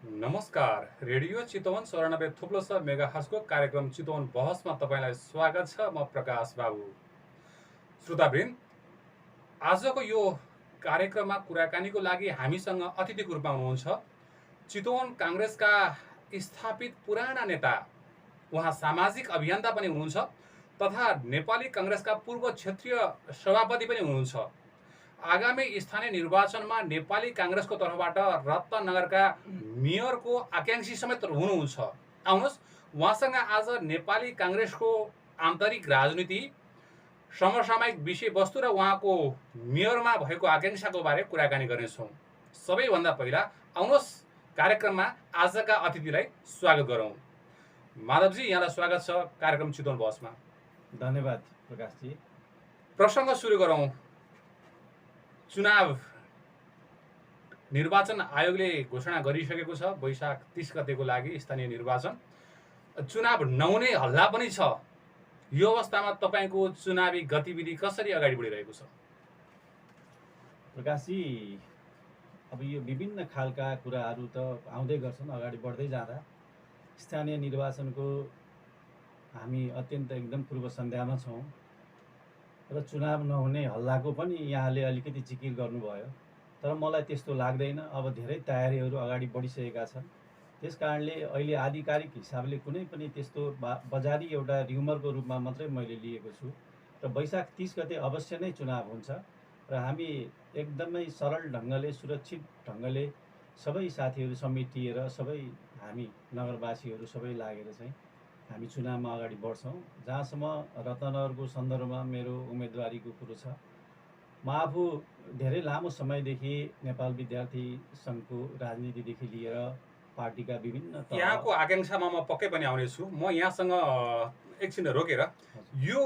नमस्कार। रेडियो चितवन 94 मेगाहर्जको कार्यक्रम चितवन बहसमा तपाईँलाई स्वागत छ। म प्रकाश बाबु। श्रोतावृन्द, आजको यो कार्यक्रममा कुराकानीको लागि हामीसँग अतिथिको रूपमा हुनुहुन्छ चितवन काङ्ग्रेसका स्थापित पुराना नेता, उहाँ सामाजिक अभियन्ता पनि हुनुहुन्छ तथा नेपाली काङ्ग्रेसका पूर्व क्षेत्रीय सभापति पनि हुनुहुन्छ। आगामी स्थानीय निर्वाचनमा नेपाली काङ्ग्रेसको तर्फबाट रत्नगरका मेयरको आकाङ्क्षी समेत हुनुहुन्छ। आउनुहोस्, उहाँसँग आज नेपाली काङ्ग्रेसको आन्तरिक राजनीति, समसामयिक विषयवस्तु र उहाँको मेयरमा भएको आकाङ्क्षाको बारे कुराकानी गर्नेछौँ। सबैभन्दा पहिला आउनुहोस् कार्यक्रममा आजका अतिथिलाई स्वागत गरौँ। माधवजी, यहाँलाई स्वागत छ कार्यक्रम चितवन बहसमा। धन्यवाद प्रकाशजी। प्रसङ्ग सुरु गरौँ। चुनाव निर्वाचन आयोगले घोषणा गरिसकेको छ वैशाख 30 गतेको लागि स्थानीय निर्वाचन। चुनाव नहुने हल्ला पनि छ। यो अवस्थामा तपाईँको चुनावी गतिविधि कसरी अगाडि बढिरहेको छ? प्रकाशजी, अब यो विभिन्न खालका कुराहरू त आउँदै गर्छन्, अगाडि बढ्दै जाँदा स्थानीय निर्वाचनको हामी अत्यन्त एकदम पूर्व सन्ध्यामा छौँ र चुनाव नहुने हल्लाको पनि यहाँले अलिकति जिकिर गर्नुभयो, तर मलाई त्यस्तो लाग्दैन। अब धेरै तयारीहरू अगाडि बढिसकेका छन्। त्यस कारणले अहिले आधिकारिक हिसाबले कुनै पनि त्यस्तो बजारी एउटा र्युमरको रूपमा मात्रै मैले लिएको छु र वैशाख 30 गते अवश्य नै चुनाव हुन्छ र हामी एकदमै सरल ढङ्गले, सुरक्षित ढङ्गले सबै साथीहरू समेटिएर, सबै हामी नगरवासीहरू सबै लागेर चाहिँ हामी चुनावमा अगाडि बढ्छौँ। जहाँसम्म रत्नगरको सन्दर्भमा मेरो उम्मेदवारीको कुरो छ, म आफू धेरै लामो समयदेखि नेपाल विद्यार्थी सङ्घको राजनीतिदेखि लिएर पार्टीका विभिन्न यहाँको आकाङ्क्षामा म पक्कै पनि आउनेछु। म यहाँसँग एकछिन रोकेर, यो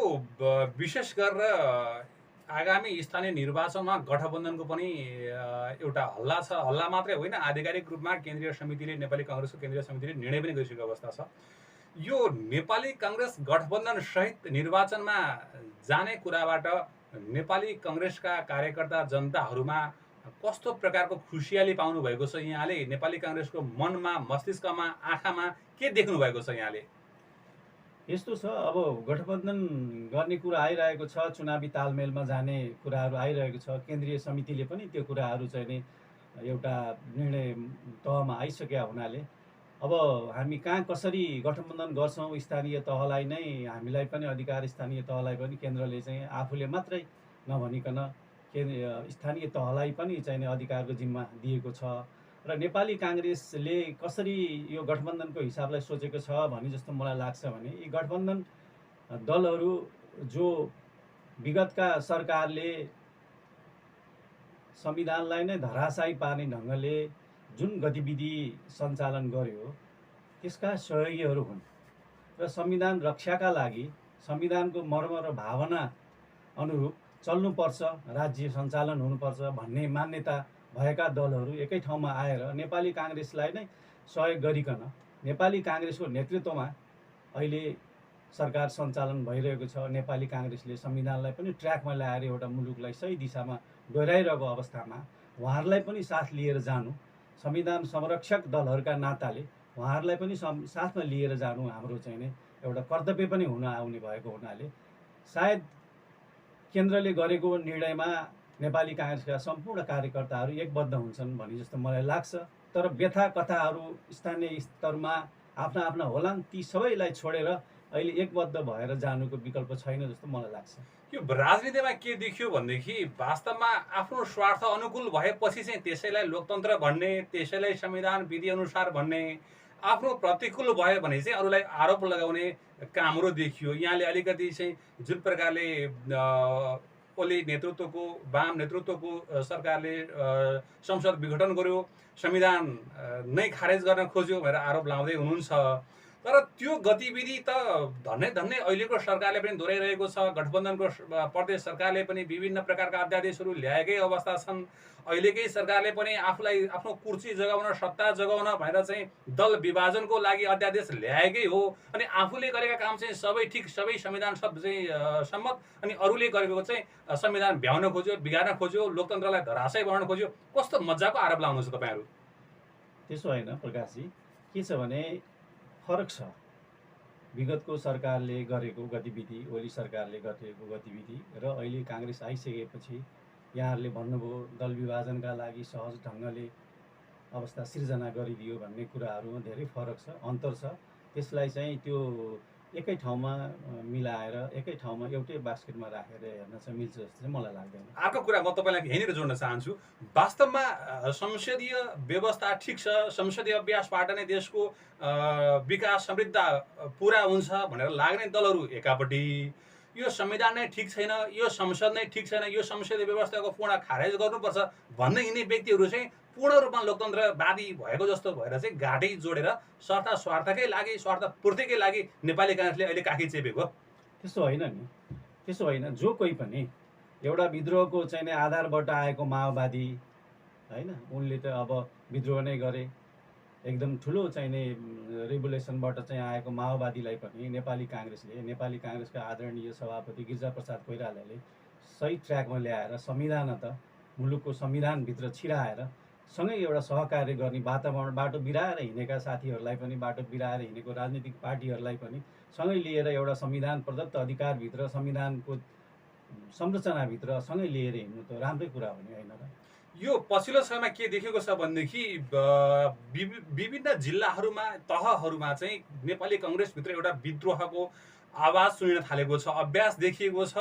विशेष गरेर आगामी स्थानीय निर्वाचनमा गठबन्धनको पनि एउटा हल्ला छ। हल्ला मात्रै होइन, आधिकारिक रूपमा केन्द्रीय समितिले, नेपाली काङ्ग्रेसको केन्द्रीय समितिले निर्णय पनि गरिसकेको अवस्था छ। यो नेपाली काङ्ग्रेस गठबन्धन सहित निर्वाचनमा जाने कुराबाट नेपाली काङ्ग्रेसका कार्यकर्ता जनताहरूमा कस्तो प्रकारको खुसियाली पाउनु भएको छ? यहाँले नेपाली काङ्ग्रेसको मनमा, मस्तिष्कमा, आँखामा के देख्नु भएको छ यहाँले? यस्तो छ, अब गठबन्धन गर्ने कुरा आइरहेको छ, चुनावी तालमेलमा जाने कुराहरू आइरहेको छ। केन्द्रीय समितिले पनि त्यो कुराहरू चाहिँ नि एउटा निर्णय तहमा आइसकेका हुनाले अब हामी कहाँ कसरी गठबन्धन गर्छौँ, स्थानीय तहलाई नै हामीलाई पनि अधिकार, स्थानीय तहलाई पनि केन्द्रले चाहिँ आफूले मात्रै नभनिकन स्थानीय तहलाई पनि चाहिँ अधिकारको जिम्मा दिएको छ र नेपाली काङ्ग्रेसले कसरी यो गठबन्धनको हिसाबलाई सोचेको छ भने जस्तो मलाई लाग्छ भने यी गठबन्धन दलहरू जो विगतका सरकारले संविधानलाई नै धराशायी पार्ने ढङ्गले जुन गतिविधि सञ्चालन गर्यो त्यसका सहयोगीहरू हुन् र संविधान रक्षाका लागि संविधानको मर्म र भावना अनुरूप चल्नुपर्छ, राज्य सञ्चालन हुनुपर्छ भन्ने मान्यता भएका दलहरू एकै ठाउँमा आएर नेपाली काङ्ग्रेसलाई नै सहयोग गरिकन नेपाली काङ्ग्रेसको नेतृत्वमा अहिले सरकार सञ्चालन भइरहेको छ। नेपाली काङ्ग्रेसले संविधानलाई पनि ट्र्याकमा ल्याएर एउटा मुलुकलाई सही दिशामा गइरहेको अवस्थामा उहाँहरूलाई पनि साथ लिएर जानु, संविधान संरक्षक दलहरूका नाताले उहाँहरूलाई पनि साथमा लिएर जानु हाम्रो चाहिँ नै एउटा कर्तव्य पनि हुन आउने भएको हुनाले सायद केन्द्रले गरेको निर्णयमा नेपाली काङ्ग्रेसका सम्पूर्ण कार्यकर्ताहरू एकबद्ध हुन्छन् भन्ने जस्तो मलाई लाग्छ। तर व्यथा कथाहरू स्थानीय स्तरमा आफ्ना आफ्ना होलान्, ती सबैलाई छोडेर अहिले एकबद्ध भएर जानुको विकल्प छैन जस्तो मलाई लाग्छ। यो राजनीतिमा के देखियो भनेदेखि वास्तवमा आफ्नो स्वार्थ अनुकूल भएपछि चाहिँ त्यसैलाई लोकतन्त्र भन्ने, त्यसैलाई संविधान विधि अनुसार भन्ने, आफ्नो प्रतिकूल भयो भने चाहिँ अरूलाई आरोप लगाउने कामहरू देखियो। यहाँले अलिकति चाहिँ जुन प्रकारले ओली नेतृत्वको, वाम नेतृत्वको सरकारले संसद विघटन गर्यो, संविधान नै खारेज गर्न खोज्यो भनेर आरोप लाउँदै हुनुहुन्छ। तर त्यो गतिविधि त धन्नै धन्नै अहिलेको सरकारले पनि दोहोऱ्याइरहेको छ। गठबन्धनको प्रदेश सरकारले पनि विभिन्न प्रकारका अध्यादेशहरू ल्याएकै अवस्था छन्। अहिलेकै सरकारले पनि आफूलाई आफ्नो कुर्सी जगाउन, सत्ता जगाउन भनेर चाहिँ दल विभाजनको लागि अध्यादेश ल्याएकै हो। अनि आफूले गरेका काम चाहिँ सबै ठिक, सबै संविधान सब चाहिँ सम्मत, अनि अरूले गरेको चाहिँ संविधान भ्याउन खोज्यो, बिगार्न खोज्यो, लोकतन्त्रलाई धराशय बनाउन खोज्यो। कस्तो मजाको आरोप लाउनुहुन्छ तपाईँहरू? त्यसो होइन प्रकाशजी, के छ भने फरक छ। विगतको सरकारले गरेको गतिविधि, ओली सरकारले गरेको गतिविधि र अहिले काङ्ग्रेस आइसकेपछि यहाँहरूले भन्नुभयो दल विभाजनका लागि सहज ढङ्गले अवस्था सिर्जना गरिदियो भन्ने कुराहरूमा धेरै फरक छ, अन्तर छ। त्यसलाई चाहिँ त्यो एकै ठाउँमा मिलाएर एकै ठाउँमा एउटै बास्केटमा राखेर हेर्न चाहिँ मिल्छ जस्तो चाहिँ मलाई लाग्दैन। अर्को कुरा म तपाईँलाई यहीँनिर जोड्न चाहन्छु। वास्तवमा संसदीय व्यवस्था ठिक छ, संसदीय अभ्यासबाट नै देशको विकास समृद्ध पुरा हुन्छ भनेर लाग्ने दलहरू एकापट्टि, यो संविधान नै ठिक छैन, यो संसद नै ठिक छैन, यो संसदीय व्यवस्थाको पूर्ण खारेज गर्नुपर्छ भन्ने यिनी व्यक्तिहरू चाहिँ पूर्ण रूपमा लोकतन्त्रवादी भएको जस्तो भएर चाहिँ घाँटी जोडेर स्वार्थकै लागि, स्वार्थ पूर्तिकै लागि नेपाली काङ्ग्रेसले अहिले काखी चेपेको। त्यसो होइन नि, त्यसो होइन। जो कोही पनि एउटा विद्रोहको चाहिँ नै आधारबाट आएको माओवादी होइन, उनले त अब विद्रोह नै गरे। एकदम ठुलो चाहिँ नै रिभोल्युसनबाट चाहिँ आएको माओवादीलाई पनि नेपाली काङ्ग्रेसका आदरणीय सभापति गिरिजाप्रसाद कोइरालाले सही ट्र्याकमा ल्याएर मुलुकको संविधानभित्र छिराएर सँगै एउटा सहकार्य गर्ने वातावरण, बाटो बिराएर हिँडेका साथीहरूलाई पनि, बाटो बिराएर हिँडेको राजनीतिक पार्टीहरूलाई पनि सँगै लिएर एउटा संविधान प्रदत्त अधिकारभित्र, संविधानको संरचनाभित्र सँगै लिएर हिँड्नु त राम्रै कुरा हो नि, होइन र? यो पछिल्लो समयमा के देखेको छ भनेदेखि विभिन्न जिल्लाहरूमा, तहहरूमा चाहिँ नेपाली काङ्ग्रेसभित्र एउटा विद्रोहको आवाज सुनिन थालेको छ, अभ्यास देखिएको छ।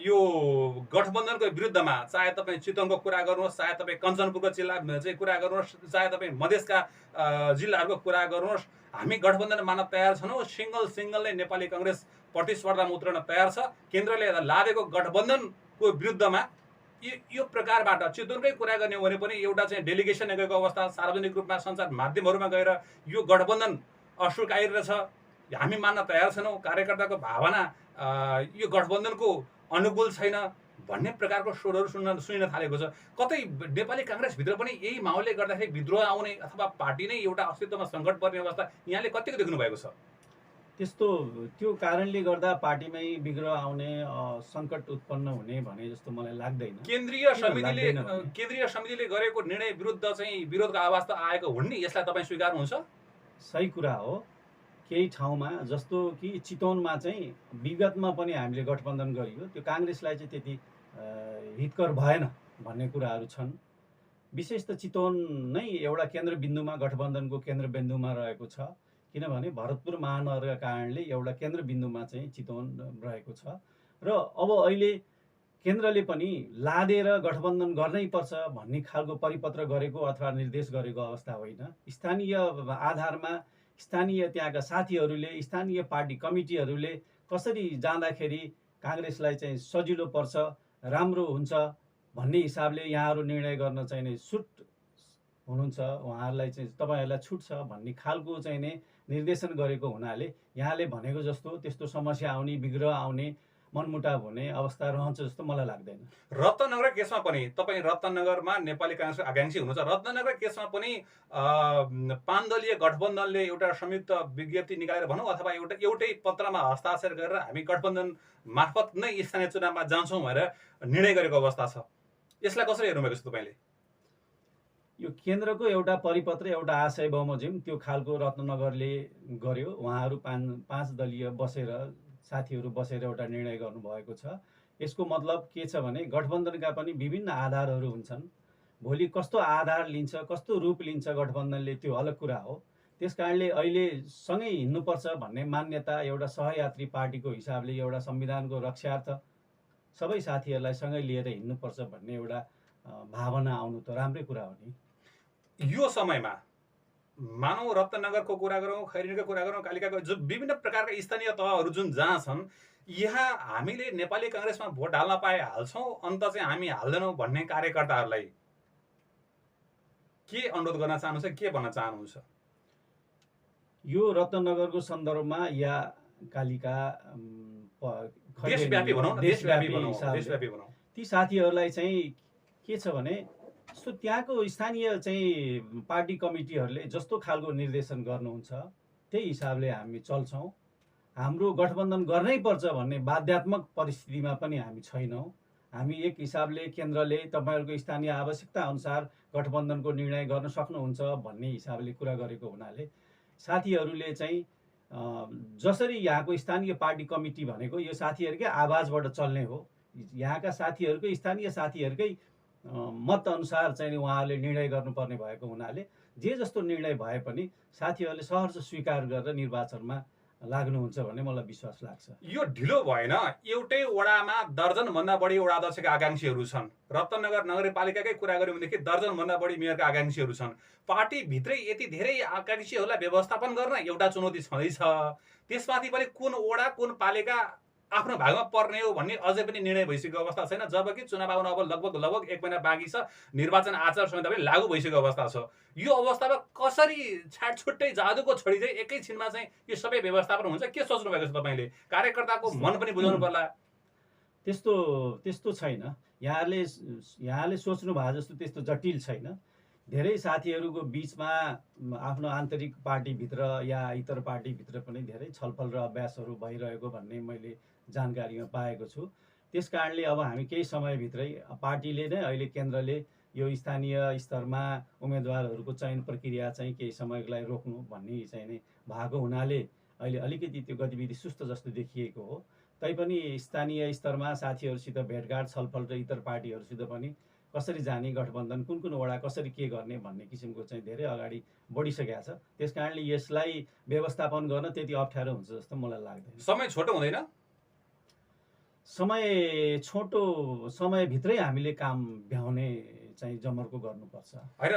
यो गठबन्धनको विरुद्धमा, चाहे तपाईँ चितवनको कुरा गर्नुहोस्, चाहे तपाईँ कञ्चनपुरको जिल्ला चाहिँ कुरा गर्नुहोस्, चाहे तपाईँ मधेसका जिल्लाहरूको कुरा गर्नुहोस्, हामी गठबन्धन मान्न तयार छैनौँ। सिङ्गल नै नेपाली काङ्ग्रेस प्रतिस्पर्धामा उत्रन तयार छ। केन्द्रले लादेको गठबन्धनको विरुद्धमा यो प्रकारबाट चितवनकै कुरा गर्ने हो भने पनि एउटा चाहिँ डेलिगेसन गएको अवस्था, सार्वजनिक रूपमा सञ्चार माध्यमहरूमा गएर यो गठबन्धन अस्वीकार्य छ, हामी मान्न तयार छैनौँ, कार्यकर्ताको भावना यो गठबन्धनको अनुकूल छैन भन्ने प्रकारको स्वरहरू सुनिन थालेको छ। कतै नेपाली काङ्ग्रेसभित्र पनि यही माहौलले गर्दाखेरि विद्रोह आउने अथवा पार्टी नै एउटा अस्तित्वमा सङ्कट पर्ने अवस्था यहाँले कतिको देख्नु भएको छ? त्यो कारणले गर्दा पार्टीमै विग्रह आउने, सङ्कट उत्पन्न हुने भने जस्तो मलाई लाग्दैन। केन्द्रीय समितिले गरेको निर्णय विरुद्ध चाहिँ विरोधको आवाज त आएको हुन् नि, यसलाई तपाईँ स्वीकार्नुहुन्छ? सही कुरा हो। केही ठाउँमा जस्तो कि चितवनमा चाहिँ विगतमा पनि हामीले गठबन्धन गरियो, त्यो काङ्ग्रेसलाई चाहिँ त्यति हितकर भएन भन्ने कुराहरू छन्। विशेष त चितवन नै एउटा केन्द्रबिन्दुमा, गठबन्धनको केन्द्रबिन्दुमा रहेको छ, किनभने भरतपुर महानगरका कारणले एउटा केन्द्रबिन्दुमा चाहिँ चितवन रहेको छ। र अब अहिले केन्द्रले पनि लादेर गठबन्धन गर्नै पर्छ भन्ने खालको परिपत्र गरेको अथवा निर्देश गरेको अवस्था होइन। स्थानीय आधारमा स्थानीय त्यहाँका साथीहरूले, स्थानीय पार्टी कमिटीहरूले कसरी जाँदाखेरि काङ्ग्रेसलाई चाहिँ सजिलो पर्छ, राम्रो हुन्छ भन्ने हिसाबले यहाँहरू निर्णय गर्न चाहिँ नै सुट हुनुहुन्छ, उहाँहरूलाई चाहिँ तपाईँहरूलाई छुट छ भन्ने खालको चाहिँ नै निर्देशन गरेको हुनाले यहाँले भनेको जस्तो त्यस्तो समस्या आउने, विग्रह आउने, मनमुटाव हुने अवस्था रहन्छ जस्तो मलाई लाग्दैन। रत्नगर केसमा पनि तपाईँ रत्नगरमा नेपाली काङ्ग्रेसको आकाङ्क्षी हुनुहुन्छ। रत्नगर केसमा पनि 5 दलीय गठबन्धनले एउटा संयुक्त विज्ञप्ति निकालेर भनौँ अथवा एउटै पत्रमा हस्ताक्षर गरेर हामी गठबन्धन मार्फत नै स्थानीय चुनावमा जान्छौँ भनेर निर्णय गरेको अवस्था छ। यसलाई कसरी हेर्नुभएको छ तपाईँले? यो केन्द्रको एउटा परिपत्र, एउटा आशय बमोजिम त्यो खालको रत्नगरले गर्यो। उहाँहरू 5 दलीय साथीहरू बसेर एउटा निर्णय गर्नुभएको छ। यसको मतलब के छ भने गठबन्धनका पनि विभिन्न आधारहरू हुन्छन्। भोलि कस्तो आधार लिन्छ, कस्तो रूप लिन्छ गठबन्धनले त्यो अलग कुरा हो। त्यस कारणले अहिले सँगै हिँड्नुपर्छ भन्ने मान्यता एउटा सहयात्री पार्टीको हिसाबले, एउटा संविधानको रक्षार्थ सबै साथीहरूलाई सँगै लिएर हिँड्नुपर्छ भन्ने एउटा भावना आउनु त राम्रै कुरा हो नि। यो समयमा मानव रत्नगरको कुरा गरौँ, खैरेनीको कुरा गरौँ, कालिकाको जो विभिन्न प्रकारका स्थानीय तहहरू जुन जहाँ छन्, यहाँ हामीले नेपाली काङ्ग्रेसमा भोट हाल्न पाए हाल्छौँ, अन्त चाहिँ हामी हाल्दैनौँ भन्ने कार्यकर्ताहरूलाई के अनुरोध गर्न चाहनुहुन्छ, के भन्न चाहनुहुन्छ? यो रत्नगरको सन्दर्भमा या कालिका देशव्यापी भनौँ, ती साथीहरूलाई चाहिँ के छ भने त्यहाँको स्थानीय चाहिँ पार्टी कमिटीहरूले जस्तो खालको निर्देशन गर्नुहुन्छ त्यही हिसाबले हामी चल्छौँ। हाम्रो गठबन्धन गर्नै पर्छ भन्ने बाध्यात्मक परिस्थितिमा पनि हामी छैनौँ। हामी एक हिसाबले केन्द्रले तपाईँहरूको स्थानीय आवश्यकता अनुसार गठबन्धनको निर्णय गर्न सक्नुहुन्छ भन्ने हिसाबले कुरा गरेको हुनाले साथीहरूले चाहिँ जसरी यहाँको स्थानीय पार्टी कमिटी भनेको यो साथीहरूकै आवाजबाट चल्ने हो, यहाँका साथीहरूकै स्थानीय साथीहरूकै मत अनुसार चाहिँ उहाँहरूले निर्णय गर्नुपर्ने भएको हुनाले जे जस्तो निर्णय भए पनि साथीहरूले सहर्ष स्वीकार गरेर निर्वाचनमा लाग्नुहुन्छ भन्ने मलाई विश्वास लाग्छ। यो ढिलो भएन। एउटै वडामा दर्जनभन्दा बढी वडा अध्यक्षका आकाङ्क्षीहरू छन्। रत्नगर नगरपालिकाकै कुरा गऱ्यौँ भनेदेखि दर्जनभन्दा बढी मेयरका आकाङ्क्षीहरू छन्। पार्टीभित्रै यति धेरै आकाङ्क्षीहरूलाई व्यवस्थापन गर्न एउटा चुनौती छँदैछ। त्यसमाथि पनि कुन वडा कुन पालिका आफ्नो भागमा पर्ने हो भन्ने अझै पनि निर्णय भइसकेको अवस्था छैन, जबकि चुनाव आउन अब लगभग 1 महिना बाँकी छ। निर्वाचन आचार संहिता पनि लागू भइसकेको अवस्था छ। यो अवस्थामा कसरी छाटछुट्टै जादुको छडी चाहिँ एकैछिनमा चाहिँ यो सबै व्यवस्थापन हुन्छ? के सोच्नु भएको छ तपाईँले? कार्यकर्ताको मन पनि बुझाउनु पर्ला। त्यस्तो छैन। यहाँले सोच्नु भएको जस्तो त्यस्तो जटिल छैन। धेरै साथीहरूको बिचमा आफ्नो आन्तरिक पार्टीभित्र या इतर पार्टीभित्र पनि धेरै छलफल र अभ्यासहरू भइरहेको भन्ने मैले जानकारीमा पाएको छु। त्यस कारणले अब हामी केही समयभित्रै पार्टीले नै अहिले केन्द्रले यो स्थानीय स्तरमा उम्मेदवारहरूको चयन प्रक्रिया चाहिँ केही समयको लागि रोक्नु भन्ने चाहिँ नै भएको हुनाले अहिले अलिकति त्यो गतिविधि सुस्त जस्तो देखिएको हो। तैपनि स्थानीय स्तरमा साथीहरूसित भेटघाट छलफल र इतर पार्टीहरूसित पनि कसरी जाने, गठबन्धन कुन कुन वडा कसरी के गर्ने भन्ने किसिमको चाहिँ धेरै अगाडि बढिसकेको छ। त्यस कारणले यसलाई व्यवस्थापन गर्न त्यति अप्ठ्यारो हुन्छ जस्तो मलाई लाग्दैन। समय छोटो हुँदैन? समयभित्रै हामीले काम भ्याउने चाहिँ जमर्को गर्नुपर्छ। होइन,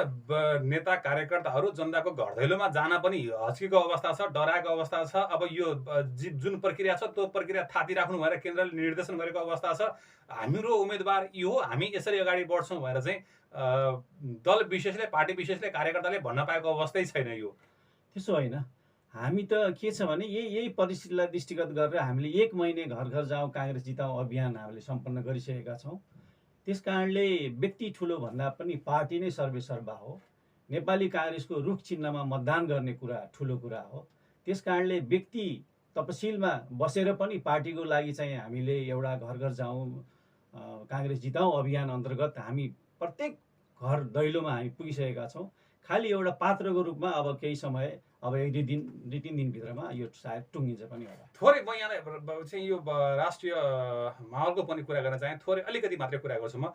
नेता कार्यकर्ताहरू जनताको घर दैलोमा जान पनि हच्किएको अवस्था छ, डराएको अवस्था छ। अब यो जुन प्रक्रिया छ त्यो प्रक्रिया थाती राख्नु भएर केन्द्रले निर्देशन गरेको अवस्था छ। हाम्रो उम्मेदवार यो हो, हामी यसरी अगाडि बढ्छौँ भनेर चाहिँ दल विशेषले, पार्टी विशेषले, कार्यकर्ताले भन्न पाएको अवस्थै छैन। यो त्यसो होइन। हामी त के छ भने यही परिस्थितिलाई दृष्टिगत गरेर हामीले 1 महिने घर घर जाउँ काङ्ग्रेस जिताउँ अभियान हामीले सम्पन्न गरिसकेका छौँ। त्यस कारणले व्यक्ति ठुलो भन्दा पनि पार्टी नै सर्वेसर्वा हो। नेपाली काङ्ग्रेसको रुख चिन्हमा मतदान गर्ने कुरा ठुलो कुरा हो। त्यस कारणले व्यक्ति तपसिलमा बसेर पनि पार्टीको लागि चाहिँ हामीले एउटा घर घर जाउँ काङ्ग्रेस जिताउँ अभियान अन्तर्गत हामी प्रत्येक घर दैलोमा हामी पुगिसकेका छौँ। खालि एउटा पात्रको रूपमा अब केही समय, अब 1-2 दिनभित्रमा यो सायद टुङ्गिन्छ पनि होला। थोरै म यहाँलाई चाहिँ यो राष्ट्रिय माहौलको पनि कुरा गर्न चाहे, थोरै अलिकति मात्रै कुरा गर्छु म।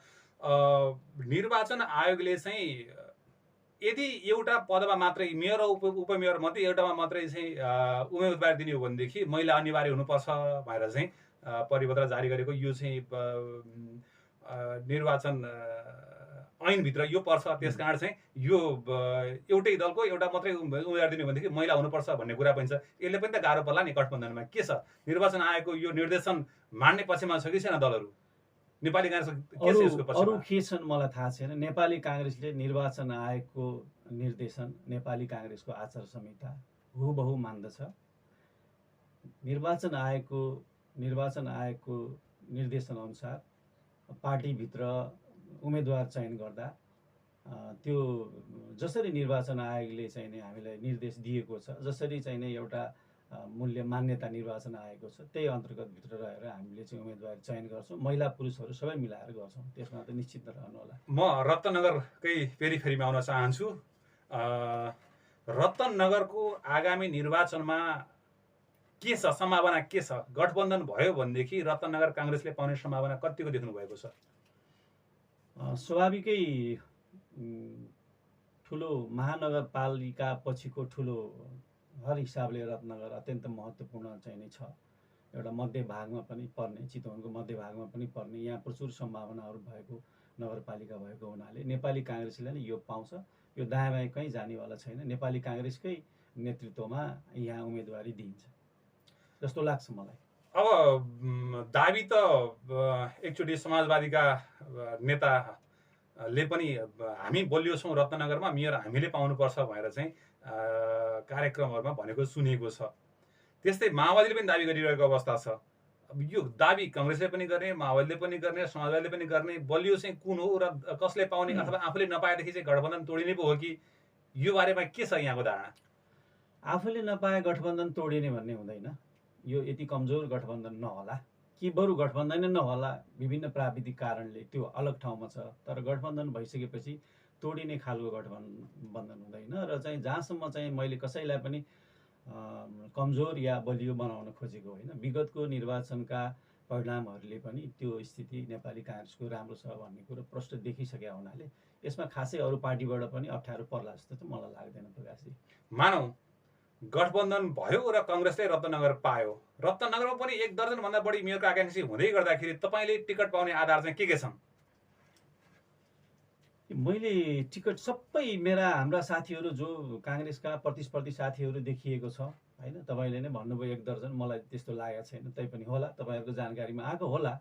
निर्वाचन आयोगले चाहिँ यदि एउटा पदमा मात्रै मेयर र उपमेयर मध्ये एउटामा मात्रै चाहिँ उम्मेदवार दिने हो भनेदेखि महिला अनिवार्य हुनुपर्छ भनेर चाहिँ परिपत्र जारी गरेको, यो चाहिँ निर्वाचन ऐनभित्र यो पर्छ। त्यस कारण चाहिँ यो एउटै दलको एउटा मात्रै उम्मेदवार दिने भनेदेखि महिला हुनुपर्छ भन्ने कुरा पनि छ। यसले पनि त गाह्रो पर्ला नि गठबन्धनमा। के छ, निर्वाचन आयोगको यो निर्देशन मान्ने पक्षमा छ कि छैन दलहरू? नेपाली काङ्ग्रेस के छ यसको पक्षमा? अरू के छन् मलाई थाहा छैन। नेपाली काङ्ग्रेसले निर्वाचन आयोगको निर्देशन, नेपाली काङ्ग्रेसको आचार संहिता हुबहु मान्दछ। निर्वाचन आयोगको निर्देशन अनुसार पार्टीभित्र उम्मेदवार चयन गर्दा त्यो जसरी निर्वाचन आयोगले चाहिँ नै हामीलाई निर्देश दिएको छ, जसरी चाहिँ नै एउटा मूल्य मान्यता निर्वाचन आएको छ, त्यही अन्तर्गत भित्र रहेर हामीले चाहिँ उम्मेदवार चयन गर्छौँ। महिला पुरुषहरू सबै मिलाएर गर्छौँ। त्यसमा त निश्चित रहनु होला। म रत्नगरकै पेरिफेरीमा आउन चाहन्छु। रत्नगरको आगामी निर्वाचनमा के छ सम्भावना? के छ? गठबन्धन भयो भनेदेखि रत्नगर काङ्ग्रेसले पाउने सम्भावना कतिको देख्नु भएको छ? स्वाभाविकै ठुलो महानगरपालिका पछिको ठुलो हर हिसाबले रत्नगर अत्यन्त महत्त्वपूर्ण चाहिँ नै छ। एउटा मध्य भागमा पनि पर्ने, चितवनको मध्य भागमा पनि पर्ने, यहाँ प्रचुर सम्भावनाहरू भएको नगरपालिका भएको हुनाले नेपाली काङ्ग्रेसले नै यो पाउँछ। यो दायाँ बायाँ कहीँ जानेवाला छैन। नेपाली काङ्ग्रेसकै नेतृत्वमा यहाँ उम्मेदवारी दिइन्छ जस्तो लाग्छ मलाई। अब दाबी त एकचोटि समाजवादीका नेताले पनि हामी बलियो छौँ रत्नगरमा, मेयर हामीले पाउनुपर्छ भनेर चाहिँ कार्यक्रमहरूमा भनेको सुनेको छ। त्यस्तै माओवादीले पनि दाबी गरिरहेको अवस्था छ। अब यो दाबी काङ्ग्रेसले पनि गर्ने, माओवादीले पनि गर्ने, समाजवादीले पनि गर्ने, बलियो चाहिँ कुन हो र कसले पाउने, अथवा आफूले नपाएदेखि चाहिँ गठबन्धन तोडिने पो हो कि? यो बारेमा के छ यहाँको धारणा? आफूले नपाए गठबन्धन तोडिने भन्ने हुँदैन। यो यति कमजोर गठबन्धन नहोला। कि बरु गठबन्धनै नहोला, विभिन्न प्राविधिक कारणले त्यो अलग ठाउँमा छ। तर गठबन्धन भइसकेपछि तोडिने खालको गठबन्धन हुँदैन र चाहिँ जहाँसम्म चाहिँ मैले कसैलाई पनि कमजोर या बलियो बनाउन खोजेको होइन। विगतको निर्वाचनका परिणामहरूले पनि त्यो स्थिति नेपाली काङ्ग्रेसको राम्रो छ भन्ने कुरो प्रष्ट देखिसकेका हुनाले यसमा खासै अरू पार्टीबाट पनि अप्ठ्यारो पर्ला जस्तो चाहिँ मलाई लाग्दैन प्रकाशजी। मानौ गठबन्धन भयो र काङ्ग्रेसले रत्नगर पायो, रत्नगरमा पनि 1 दर्जनभन्दा बढी मेयरको आकाङ्क्षी हुँदै गर्दाखेरि तपाईँले टिकट पाउने आधार चाहिँ के छन्? मैले टिकट सबै हाम्रा साथीहरू जो काङ्ग्रेसका प्रतिस्पर्धी साथीहरू देखिएको छ होइन। तपाईँले नै भन्नुभयो 1 दर्जन, मलाई त्यस्तो लागेको छैन, तैपनि होला तपाईँहरूको जानकारीमा आएको होला।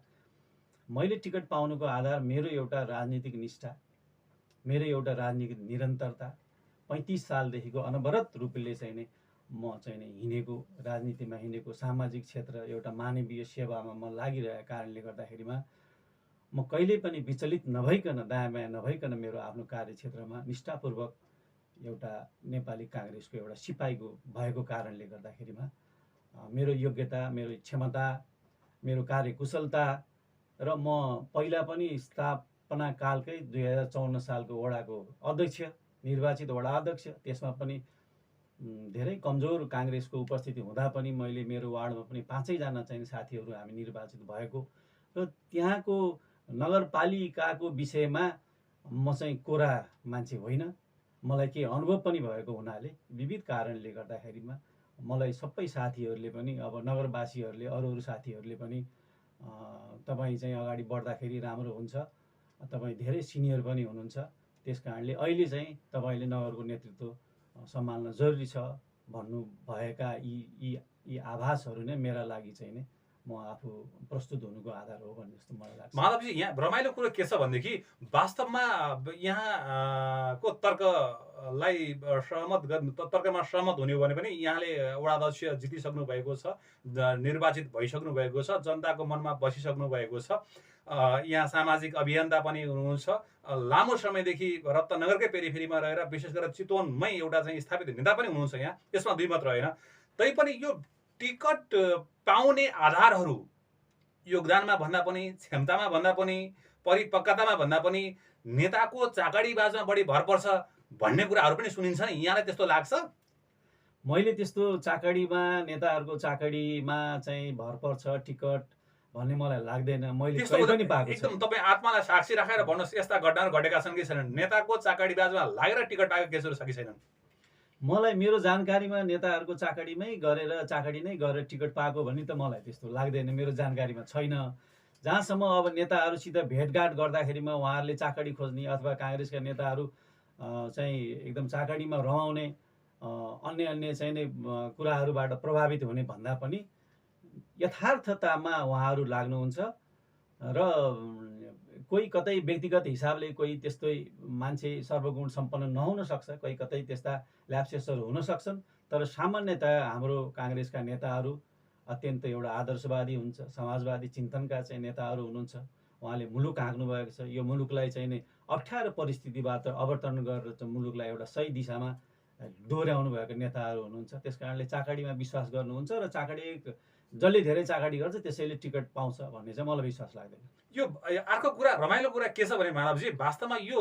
मैले टिकट पाउनुको आधार मेरो एउटा राजनीतिक निष्ठा, मेरो एउटा राजनीतिक निरन्तरता, 35 सालदेखिको अनवरत रूपले चाहिँ नै म चाहिँ नै हिँडेको, राजनीतिमा हिँडेको, सामाजिक क्षेत्र एउटा मानवीय सेवामा म लागिरहेको कारणले गर्दाखेरिमा म कहिले पनि विचलित नभइकन, दायाँ बायाँ नभइकन मेरो आफ्नो कार्यक्षेत्रमा निष्ठापूर्वक एउटा नेपाली काङ्ग्रेसको एउटा सिपाहीको भएको कारणले गर्दाखेरिमा मेरो योग्यता, मेरो क्षमता, मेरो कार्यकुशलता र म पहिला पनि स्थापना कालकै 2054 सालको वडाको अध्यक्ष, निर्वाचित वडा अध्यक्ष, त्यसमा पनि धेरै कमजोर काङ्ग्रेसको उपस्थिति हुँदा पनि मैले मेरो वार्डमा पनि 5 जना चाहिँ साथीहरू हामी निर्वाचित भएको र त्यहाँको नगरपालिकाको विषयमा म चाहिँ कोरा मान्छे होइन। मलाई के अनुभव पनि भएको हुनाले विविध कारणले गर्दाखेरिमा मलाई सबै साथीहरूले पनि, अब नगरवासीहरूले, अरू साथीहरूले पनि तपाईँ चाहिँ अगाडि बढ्दाखेरि राम्रो हुन्छ, तपाईँ धेरै सिनियर पनि हुनुहुन्छ, त्यस कारणले अहिले चाहिँ तपाईँले नगरको नेतृत्व सम्हाल्न जरुरी छ भन्नुभएका यी आभासहरू नै मेरा लागि चाहिँ नै म आफू प्रस्तुत हुनुको आधार हो भन्ने जस्तो मलाई लाग्छ। माधवजी, यहाँ रमाइलो कुरो के छ भनेदेखि वास्तवमा यहाँको तर्कमा सहमत हुने हो भने पनि यहाँले वडा अध्यक्ष जितिसक्नु भएको छ, निर्वाचित भइसक्नु भएको छ, जनताको मनमा बसिसक्नु भएको छ, यहाँ सामाजिक अभियन्ता पनि हुनुहुन्छ, लामो समयदेखि रत्नगरकै पेरिफेरीमा रहेर विशेष गरेर चितवनमै एउटा चाहिँ स्थापित नेता पनि हुनुहुन्छ यहाँ, यसमा दुई मात्र होइन। तैपनि यो टिकट पाउने आधारहरू योगदानमा भन्दा पनि, क्षमतामा भन्दा पनि, परिपक्वतामा भन्दा पनि नेताको चाकडीबाजमा बढी भर पर्छ भन्ने कुराहरू पनि सुनिन्छ नि, यहाँलाई त्यस्तो लाग्छ? मैले त्यस्तो चाकडीमा, नेताहरूको चाकडीमा चाहिँ भर पर्छ टिकट भन्ने मलाई लाग्दैन। मैले कहिले पनि पाएको एकदम तपाईँ आत्मालाई साक्षी राखेर भन्नुहोस्, यस्ता घटनाहरू घटेका छन् कि छैनन्? नेताको चाकडीबाजमा लागेर टिकट पाएको केसहरू छ कि छैनन्? मलाई मेरो जानकारीमा नेताहरूको चाकडी नै गरेर टिकट पाएको भन्ने त मलाई त्यस्तो लाग्दैन, मेरो जानकारीमा छैन। जहाँसम्म अब नेताहरूसित भेटघाट गर्दाखेरिमा उहाँहरूले चाकडी खोज्ने अथवा काङ्ग्रेसका नेताहरू चाहिँ एकदम चाकडीमा रमाउने अन्य चाहिँ नै कुराहरूबाट प्रभावित हुने भन्दा पनि यथार्थतामा उहाँहरू लाग्नुहुन्छ र कोही कतै व्यक्तिगत हिसाबले कोही त्यस्तै मान्छे सर्वगुण सम्पन्न नहुन सक्छ, कोही कतै त्यस्ता ल्याप्सेसहरू हुन सक्छन्, तर सामान्यतया हाम्रो काङ्ग्रेसका नेताहरू अत्यन्त एउटा आदर्शवादी हुन्छ, समाजवादी चिन्तनका चाहिँ नेताहरू हुनुहुन्छ। उहाँले मुलुक हाँक्नु भएको छ, यो मुलुकलाई चाहिँ नै अप्ठ्यारो परिस्थितिबाट अवर्तन गरेर चाहिँ मुलुकलाई एउटा सही दिशामा दोहोऱ्याउनु भएको नेताहरू हुनुहुन्छ। त्यस कारणले चाकडीमा विश्वास गर्नुहुन्छ र जसले धेरै चाकडी गर्छ त्यसैले टिकट पाउँछ भन्ने चाहिँ मलाई विश्वास लाग्दैन। यो अर्को कुरा, रमाइलो कुरा के छ भने माधवजी, वास्तवमा यो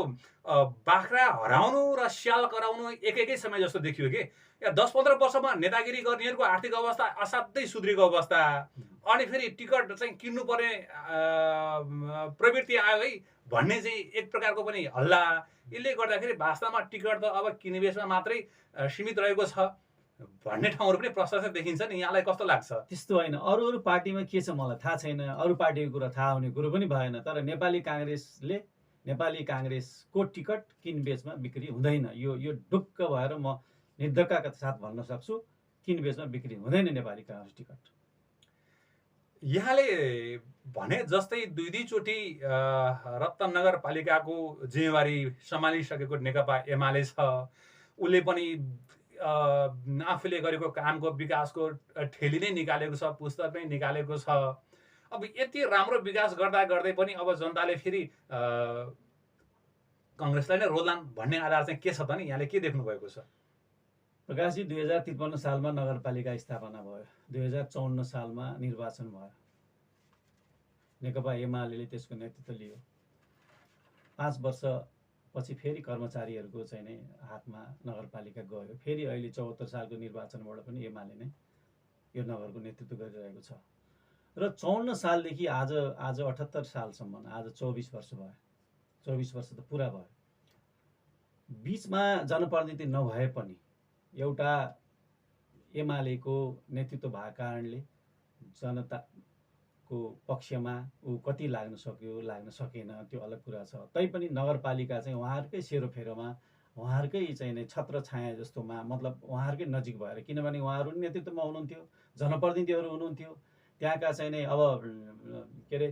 बाख्रा हराउनु र स्याल कराउनु एकै समय जस्तो देखियो कि 10-15 वर्षमा नेतागिरी गर्नेहरूको आर्थिक अवस्था असाध्यै सुध्रेको अवस्था, अनि फेरि टिकट चाहिँ किन्नुपर्ने प्रवृत्ति आयो है भन्ने चाहिँ एक प्रकारको पनि हल्ला। यसले गर्दाखेरि वास्तवमा टिकट त अब किनेबेचमा मात्रै सीमित रहेको छ भन्ने ठाउँहरू पनि प्रशस्त देखिन्छ नि, यहाँलाई कस्तो लाग्छ? त्यस्तो होइन, अरू पार्टीमा के छ मलाई थाहा छैन, अरू पार्टीको कुरा थाहा हुने कुरो पनि भएन, तर नेपाली काङ्ग्रेसको टिकट किनबेचमा बिक्री हुँदैन। यो ढुक्क भएर म निर्धक्कका साथ भन्न सक्छु, किनबेचमा बिक्री हुँदैन नेपाली काङ्ग्रेस टिकट। यहाँले भने जस्तै दुई चोटि रत्नगरपालिकाको जिम्मेवारी सम्हालिसकेको नेकपा एमाले छ, उसले पनि आफूले गरेको कामको विकासको ठेली नै निकालेको छ, पुस्तक नै निकालेको छ। अब यति राम्रो विकास गर्दै पनि अब जनताले फेरि काङ्ग्रेसलाई नै रोल्लान् भन्ने आधार चाहिँ के छ त नि? यहाँले के देख्नु भएको छ? प्रकाशजी, 2053 सालमा नगरपालिका स्थापना भयो, 2054 सालमा निर्वाचन भयो। नेकपा एमाले त्यसको नेतृत्व लियो। 5 वर्षपछि फेरि कर्मचारीहरूको चाहिँ नै हातमा नगरपालिका गयो। फेरि अहिले 74 सालको निर्वाचनबाट पनि एमाले नै यो नगरको नेतृत्व गरिरहेको छ र 54 सालदेखि आज 78 सालसम्म, आज 24 वर्ष भयो। 24 वर्ष त पुरा भयो। बिचमा जनप्रतिनिधि नभए पनि एउटा एमालेको नेतृत्व भएको कारणले जनताको पक्षमा ऊ कति लाग्न सक्यो लाग्न सकेन त्यो अलग कुरा छ। तैपनि नगरपालिका चाहिँ उहाँहरूकै सेरोफेरोमा, उहाँहरूकै चाहिँ नै छत्र छाया जस्तोमा, मतलब उहाँहरूकै नजिक भएर, किनभने उहाँहरू नेतृत्वमा हुनुहुन्थ्यो, जनप्रतिनिधिहरू हुनुहुन्थ्यो, त्यहाँका चाहिँ नै अब के अरे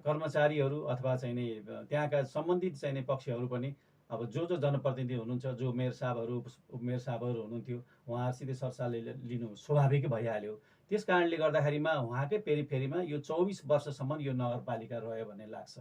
कर्मचारीहरू अथवा चाहिँ नै त्यहाँका सम्बन्धित चाहिँ नै पक्षहरू पनि अब जो जनप्रतिनिधि हुनुहुन्छ, जो मेयर साहबहरू उपमेयर साहबहरू हुनुहुन्थ्यो, उहाँहरूसित सरसल्लाह लिनु स्वाभाविक भइहाल्यो। त्यस कारणले गर्दाखेरिमा उहाँकै पेरिफेरीमा यो 24 वर्षसम्म यो नगरपालिका रह्यो भन्ने लाग्छ।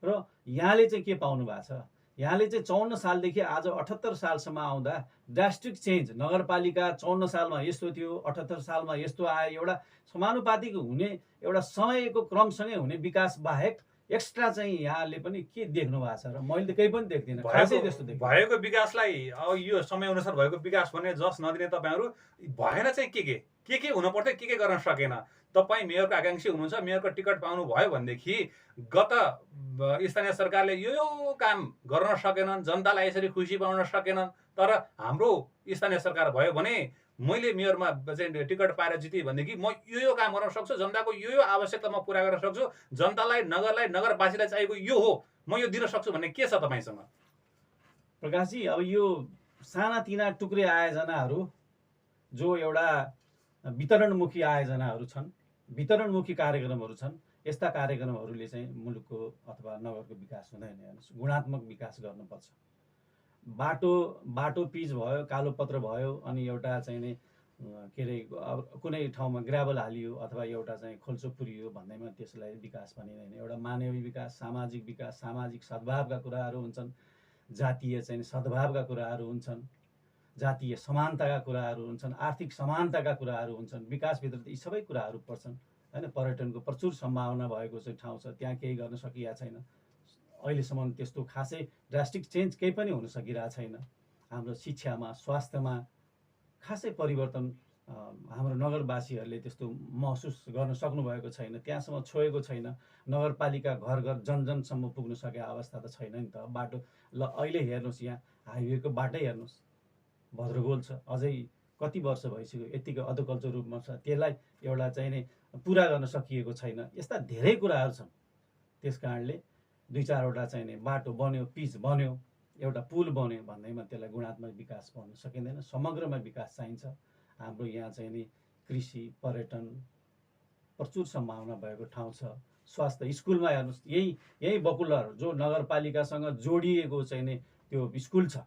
र यहाँले चाहिँ के पाउनु भएको छ, यहाँले चाहिँ 54 सालदेखि आज 78 सालसम्म आउँदा ड्रास्टिक चेन्ज। नगरपालिका 54 सालमा यस्तो थियो, 78 सालमा यस्तो आयो। एउटा समानुपातिक हुने, एउटा समयको क्रमसँगै हुने विकास बाहेक एक्स्ट्रा चाहिँ यहाँले पनि के देख्नु भएको छ र मैले त केही पनि देख्दिनँ। खासै त्यस्तो देख्दिनँ। भएको विकासलाई अब यो समयअनुसार भएको विकास भने जस नदिने तपाईँहरू भएन चाहिँ के हुन पर्थ्यो, के गर्न सकेन। तपाईँ मेयरको आकाङ्क्षी हुनुहुन्छ, मेयरको टिकट पाउनु भयो भनेदेखि गत स्थानीय सरकारले यो काम गर्न सकेनन्, जनतालाई यसरी खुसी बनाउन सकेनन्। तर हाम्रो स्थानीय सरकार भयो भने मैले मेयरमा चाहिँ टिकट पाएर जितेँ भनेदेखि म यो काम गर्न सक्छु, जनताको यो आवश्यकता म पुरा गर्न सक्छु, जनतालाई, नगरलाई, नगरवासीलाई चाहिएको यो हो, म यो दिन सक्छु भन्ने के छ तपाईँसँग? प्रकाशजी, अब यो सानातिना टुक्रे आयोजनाहरू जो एउटा वितरणमुखी आयोजनाहरू छन्, वितरणमुखी कार्यक्रमहरू छन्, यस्ता कार्यक्रमहरूले चाहिँ मुलुकको अथवा नगरको विकास हुँदैन। हेर्नुहोस्, गुणात्मक विकास गर्नुपर्छ। बाटो पिच भयो, कालोपत्र भयो, अनि एउटा चाहिँ नै के अरे अब कुनै ठाउँमा ग्राभल हालियो अथवा एउटा चाहिँ खोल्चो पुरियो भन्दैमा त्यसलाई विकास भनिँदैन। एउटा मानवीय विकास, सामाजिक विकास, सामाजिक सद्भावका कुराहरू हुन्छन्, जातीय चाहिँ सद्भावका कुराहरू हुन्छन्, जातीय समानताका कुराहरू हुन्छन्, आर्थिक समानताका कुराहरू हुन्छन्। विकासभित्र त यी सबै कुराहरू पर्छन् हैन। पर्यटनको प्रचुर सम्भावना भएको चाहिँ ठाउँ छ, त्यहाँ केही गर्न सकिएको छैन अहिलेसम्म। त्यस्तो खासै ड्रास्टिक चेन्ज केही पनि हुन सकिरहेको छैन। हाम्रो शिक्षामा, स्वास्थ्यमा खासै परिवर्तन हाम्रो नगरवासीहरूले त्यस्तो महसुस गर्न सक्नुभएको छैन, त्यहाँसम्म छोएको छैन। नगरपालिका घर घर जनजनसम्म पुग्न सकेको अवस्था त छैन नि त। बाटो ल अहिले हेर्नुहोस्, यहाँ हाइवेको बाटै हेर्नुहोस्, भद्रगोल छ, अझै कति वर्ष भइसक्यो, यतिको अधोकल्चो रूपमा छ, त्यसलाई एउटा चाहिँ नै पुरा गर्न सकिएको छैन। यस्ता धेरै कुराहरू छन्। त्यस कारणले 2-4वटा चाहिँ नै बाटो बन्यो, पिच बन्यो, एउटा पुल बन्यो भन्दैमा त्यसलाई गुणात्मक विकास भन्न सकिँदैन। समग्रमा विकास चाहिन्छ। हाम्रो यहाँ चाहिँ नि कृषि, पर्यटन प्रचुर सम्भावना भएको ठाउँ छ। स्वास्थ्य, स्कुलमा हेर्नुहोस्, यही बकुलर जो नगरपालिकासँग जोडिएको चाहिँ नि त्यो स्कुल छ,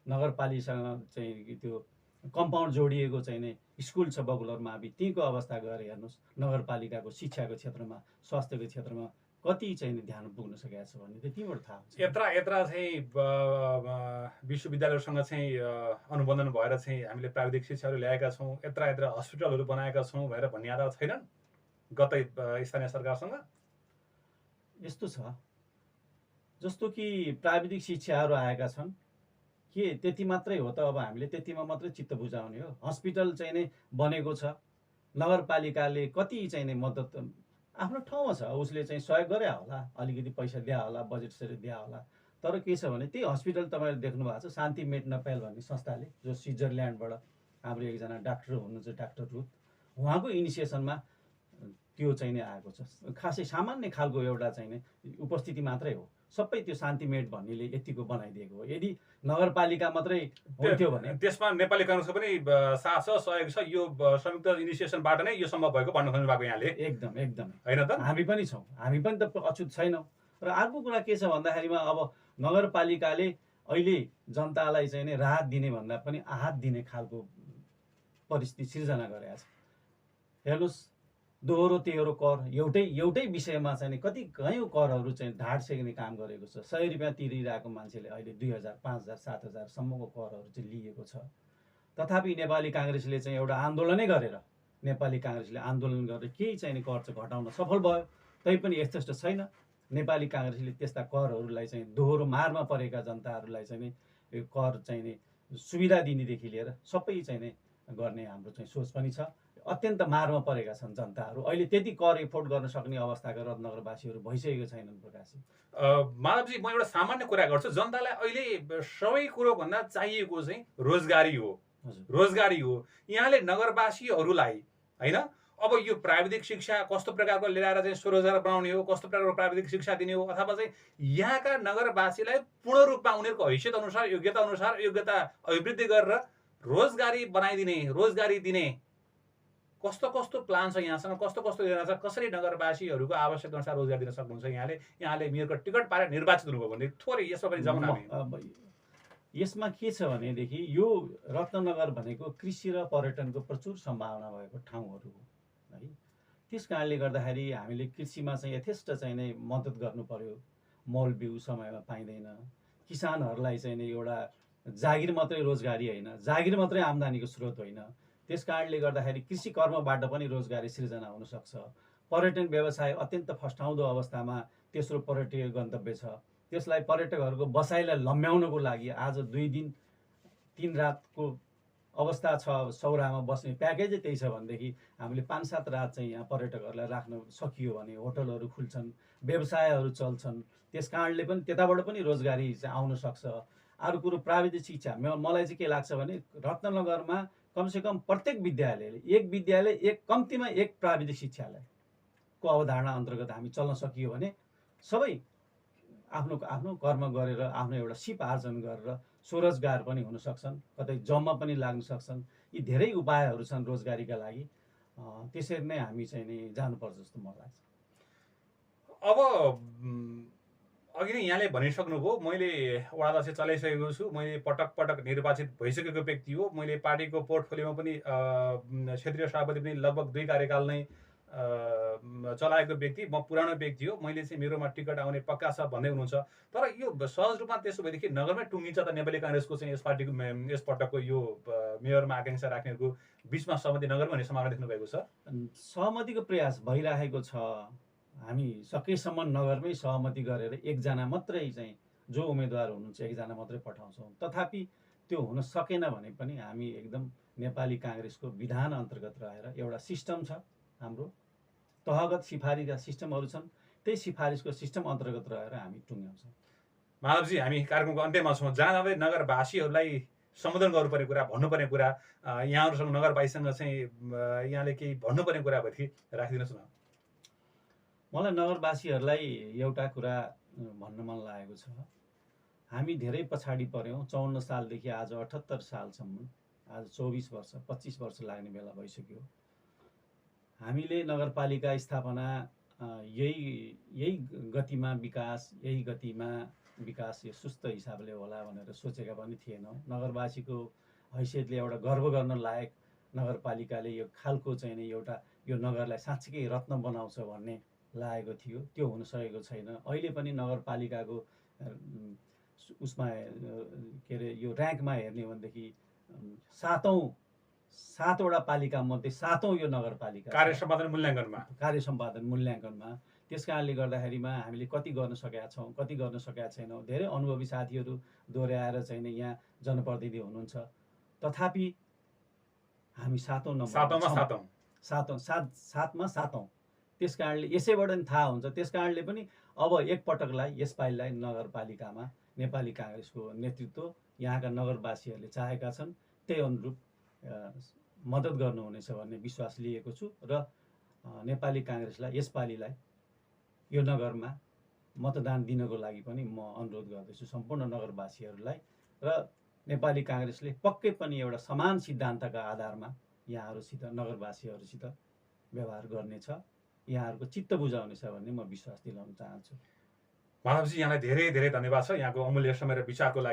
नगरपालिकासँग चाहिँ त्यो कम्पाउन्ड जोडिएको चाहिँ नि स्कुल छ बकुलरमा। त्यहीँको अवस्था गएर हेर्नुहोस्, नगरपालिकाको शिक्षाको क्षेत्रमा, स्वास्थ्यको क्षेत्रमा कति चाहिँ ध्यान पुग्न सकेको छ भन्ने त्यतिबाट थाहा हुन्छ। यत्र चाहिँ विश्वविद्यालयहरूसँग चाहिँ अनुबन्धन भएर चाहिँ हामीले प्राविधिक शिक्षाहरू ल्याएका छौँ, यत्र हस्पिटलहरू बनाएका छौँ भनेर भन्ने आधार छैनन् गत स्थानीय सरकारसँग? यस्तो छ जस्तो कि प्राविधिक शिक्षाहरू आएका छन्, के त्यति मात्रै हो त? अब हामीले त्यतिमा मात्रै चित्त बुझाउने हो? हस्पिटल चाहिँ नै बनेको छ, नगरपालिकाले कति चाहिँ नै मद्दत आफ्नो ठाउँमा छ, उसले चाहिँ सहयोग गरे होला, अलिकति पैसा दिया होला, बजेट सजेट दिया होला। तर के छ भने त्यही हस्पिटल तपाईँले देख्नु भएको छ, शान्ति मेटनपेल भन्ने संस्थाले, जो स्विजरल्यान्डबाट हाम्रो एकजना डाक्टर हुनुहुन्छ, डाक्टर रुथ, उहाँको इनिसिएसनमा त्यो चाहिँ नै आएको छ। खासै सामान्य खालको एउटा चाहिँ नै उपस्थिति मात्रै हो, सबै त्यो शान्तिमेट भन्नेले यतिको बनाइदिएको हो। यदि नगरपालिका मात्रै हुन्थ्यो भने त्यसमा नेपाली काङ्ग्रेसको पनि साथ छ, सहयोग छ, यो संयुक्त इनिसिएसनबाट नै यो सम्भव भएको भन्नु खोज्नु भएको यहाँले? एकदम हैन त? हामी पनि छौँ, हामी पनि त अछुत छैनौँ। र अर्को कुरा के छ भन्दाखेरिमा अब नगरपालिकाले अहिले जनतालाई चाहिँ नै राहत दिने भन्दा पनि आहत दिने खालको परिस्थिति सिर्जना गरेको छ। हेर्नुहोस्, दोहोरो तेह्रो कर एउटै विषयमा चाहिँ कति कयौँ करहरू चाहिँ ढाड सेक्ने काम गरेको छ। 100 रुपियाँ तिरिरहेको मान्छेले अहिले 2000, 5000, 7000 सम्मको करहरू चाहिँ लिएको छ। तथापि नेपाली काङ्ग्रेसले चाहिँ एउटा आन्दोलनै गरेर, नेपाली काङ्ग्रेसले आन्दोलन गरेर केही चाहिँ कर चाहिँ घटाउन सफल भयो। तैपनि यथेष्ट छैन। नेपाली काङ्ग्रेसले त्यस्ता करहरूलाई चाहिँ दोहोरो मारमा परेका जनताहरूलाई चाहिँ नि यो कर चाहिँ नि सुविधा दिनेदेखि लिएर सबै चाहिँ नि गर्ने हाम्रो चाहिँ सोच पनि छ। अत्यन्त मारमा परेका छन् जनताहरू। अहिले त्यति कर एफोर्ड गर्न सक्ने अवस्थाका रत्नगरवासीहरू भइसकेको छैनन् प्रकाशजी। माधवजी, म एउटा सामान्य कुरा गर्छु। जनतालाई अहिले सबै कुरोभन्दा चाहिएको चाहिँ रोजगारी हो। हजुर, रोजगारी हो। यहाँले नगरवासीहरूलाई होइन, अब यो प्राविधिक शिक्षा कस्तो प्रकारको ल्याएर चाहिँ स्वरोजगार बनाउने हो, कस्तो प्रकारको प्राविधिक शिक्षा दिने हो, अथवा चाहिँ यहाँका नगरवासीलाई पूर्ण रूपमा उनीहरूको हैसियत अनुसार, योग्यता अभिवृद्धि गरेर रोजगारी बनाइदिने, रोजगारी दिने कस्तो कस्तो प्लान छ यहाँसँग, कस्तो कस्तो योजना छ, कसरी नगरवासीहरूको आवश्यकता अनुसार रोजगार दिन सक्नुहुन्छ यहाँले मेयरको टिकट पाएर निर्वाचित हुनुभयो भने थोरै यसमा पनि जाउँ न हामी। अब यसमा के छ भनेदेखि यो रत्नगर भनेको कृषि र पर्यटनको प्रचुर सम्भावना भएको ठाउँहरू हो है। त्यस कारणले गर्दाखेरि हामीले कृषिमा चाहिँ यथेष्ट चाहिँ नै मद्दत गर्नु पर्यो। मल बिउ समयमा पाइँदैन। किसानहरूलाई चाहिँ नि एउटा जागिर मात्रै रोजगारी होइन, जागिर मात्रै आम्दानीको स्रोत होइन। त्यस कारणले गर्दाखेरि कृषि कर्मबाट पनि रोजगारी सृजना हुनसक्छ। पर्यटन व्यवसाय अत्यन्त फस्टाउँदो अवस्थामा तेस्रो पर्यटकीय गन्तव्य छ। त्यसलाई पर्यटकहरूको बसाइलाई लम्ब्याउनको लागि आज 2 दिन 3 रातको अवस्था छ। सौरामा बस्ने प्याकेजै त्यही छ भनेदेखि हामीले 5-7 रात चाहिँ यहाँ पर्यटकहरूलाई राख्न सकियो भने होटलहरू खुल्छन्, व्यवसायहरू चल्छन्। त्यस कारणले पनि त्यताबाट पनि रोजगारी चाहिँ आउन सक्छ। अरू कुरो प्राविधिक शिक्षा, मलाई चाहिँ के लाग्छ भने रत्नगरमा कमसेकम प्रत्येक विद्यालय एक कम्तीमा एक प्राविधिक शिक्षालयको अवधारणा अन्तर्गत हामी चल्न सकियो भने सबै आफ्नो आफ्नो कर्म गरेर आफ्नो एउटा सिप आर्जन गरेर स्वरोजगार पनि हुन सक्छन्, कतै जममा पनि लाग्न सक्छन्। यी धेरै उपायहरू छन् रोजगारीका लागि। त्यसरी नै हामी चाहिँ नि जानुपर्छ जस्तो मलाई लाग्छ। अब अघि नै यहाँले भनिसक्नुभयो, मैले वडाध्यक्ष चलाइसकेको छु, मैले पटक पटक निर्वाचित भइसकेको व्यक्ति हो, मैले पार्टीको पोर्टफोलियोमा पनि क्षेत्रीय सभापति पनि लगभग 2 कार्यकाल नै चलाएको व्यक्ति, म पुरानो व्यक्ति हो, मैले चाहिँ मेरोमा टिकट आउने पक्का छ भन्दै हुनुहुन्छ। तर यो सहज रूपमा त्यसो भएदेखि नगरमै टुङ्गिन्छ त नेपाली काङ्ग्रेसको चाहिँ यस पटकको यो मेयरमा आकाङ्क्षा राख्नेहरूको बिचमा सहमति नगरमा हुने सम्भावना देख्नु भएको छ? सहमतिको प्रयास भइरहेको छ। हामी सकेसम्म नगरमै सहमति गरेर एकजना मात्रै चाहिँ जो उम्मेदवार हुनुहुन्छ एकजना मात्रै पठाउँछौँ। तथापि त्यो हुन सकेन भने पनि हामी एकदम नेपाली काङ्ग्रेसको विधान अन्तर्गत रहेर एउटा सिस्टम छ, हाम्रो तहगत सिफारिसका सिस्टमहरू छन्, त्यही सिफारिसको सिस्टम अन्तर्गत रहेर हामी टुङ्ग्याउँछौँ। माधवजी, हामी कार्यक्रमको अन्त्यमा छौँ। जाँदै नगरवासीहरूलाई सम्बोधन गर्नुपर्ने कुरा, भन्नुपर्ने कुरा, यहाँहरूसँग नगरवासीसँग चाहिँ यहाँले केही भन्नुपर्ने कुरा भएदेखि राखिदिनुहोस् न। मलाई नगरवासीहरूलाई एउटा कुरा भन्न मन लागेको छ। हामी धेरै पछाडि पऱ्यौँ। 54 सालदेखि आज 78 सालसम्म, आज 24 वर्ष 25 वर्ष लाग्ने बेला भइसक्यो। हामीले नगरपालिका स्थापना यही गतिमा विकास यो सुस्त हिसाबले होला भनेर सोचेका पनि थिएनौँ। नगरवासीको हैसियतले एउटा गर्व गर्न लायक नगरपालिकाले यो खालको चाहिँ नि एउटा यो नगरलाई साँच्चीकै रत्न बनाउँछ भन्ने लागेको थियो। त्यो हुन सकेको छैन। अहिले पनि नगरपालिकाको उसमा के अरे यो र्याङ्कमा हेर्ने भनेदेखि 7वटा पालिका मध्ये 7औं यो नगरपालिका कार्य सम्पादन मूल्याङ्कनमा। त्यस कारणले गर्दाखेरिमा हामीले कति गर्न सकेका छौँ, कति गर्न सकेका छैनौँ। धेरै अनुभवी साथीहरू दोहोऱ्याएर चाहिँ यहाँ जनप्रतिनिधि हुनुहुन्छ। तथापि हामी 7औं नम्बरमा, 7औं। त्यस कारणले यसैबाट नि थाहा हुन्छ। त्यस कारणले पनि अब एकपटकलाई यसपालिलाई नगरपालिकामा नेपाली काङ्ग्रेसको नेतृत्व यहाँका नगरवासीहरूले चाहेका छन्। त्यही अनुरूप मद्दत गर्नुहुनेछ भन्ने विश्वास लिएको छु र नेपाली काङ्ग्रेसलाई यसपालिलाई यो नगरमा मतदान दिनको लागि पनि म अनुरोध गर्दैछु सम्पूर्ण नगरवासीहरूलाई। र नेपाली काङ्ग्रेसले पक्कै पनि एउटा समान सिद्धान्तका आधारमा यहाँहरूसित, नगरवासीहरूसित व्यवहार गर्नेछ, यहाँहरूको चित्त बुझाउनेछ भन्ने म विश्वास दिलाउन चाहन्छु। माधवजी, यहाँलाई धेरै धेरै धन्यवाद छ यहाँको अमूल्य समय र विचारको लागि।